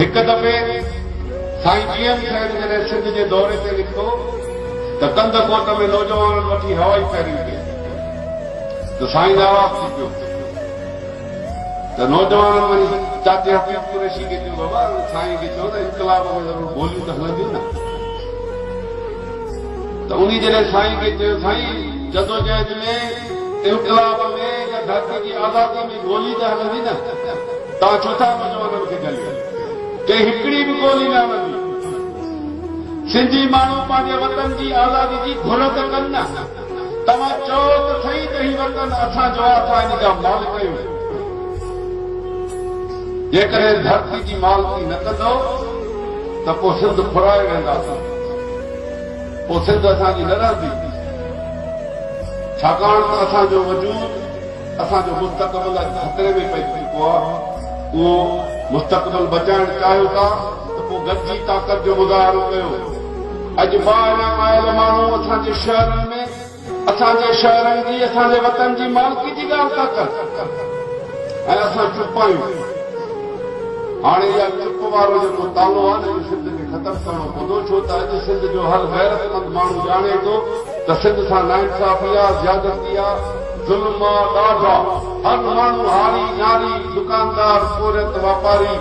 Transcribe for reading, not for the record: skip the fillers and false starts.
एक दफ़े साईं जीएम साहिब जॾहिं सिंध जे दौरे ते निकितो त कंद कोट में नौजवाननि वठी हवाई फेरी कई त साईं जो आवाज़ थी पियो त नौजवाननि वरी चाचे हफ़ीज़ कुरैशी खे चयो बाबा साईं खे चयो त इनकलाब में ज़रूरु गोलियूं त हलंदियूं न त उन जॾहिं साईं खे चयो साईं जदोजहद में इनकलाब में या धरती जी आज़ादी में गोली त हलंदी न तव्हां छो था नौजवाननि खे ॻाल्हियो के हिकिड़ी बि गोली न हलंदी सिंधी माण्हू पंहिंजे वतन जी आज़ादी जी घुर त कनि न तव्हां चओ त सही त ही वतन असांजो आहे असां हिन जा मालिक आहियूं जेकॾहिं धरती जी मालिकी न कंदो त पोइ सिंध फुराए वेंदासीं पोइ सिंध असांजी न रहंदी छाकाणि त असांजो वजूद असांजो मुस्तक़बिल ख़तरे में पइजी चुको आहे उहो मुस्तक़बिल बचाइण चाहियो था त पोइ गॾिजी ताक़त जो मुज़ाहिरो कयो अॼु ॿाहिरां आयल माण्हू असांजे शहरनि में असांजे शहरनि जी असांजे वतन जी मालिकी जी ॻाल्हि था कनि ऐं असां चुप आहियूं हाणे इहा चुप वारो जेको तालो आहे न सिंध खे ख़तमु करणो पवंदो छो त अॼु सिंध जो हर गैरतमंद माण्हू ॼाणे थो त सिंध सां नाइंसाफ़ी आहे ज़्यादती आहे ज़ुल्म आहे ॾाढा हर माण्हू हारी नारी दुकानदार सूरत वापारी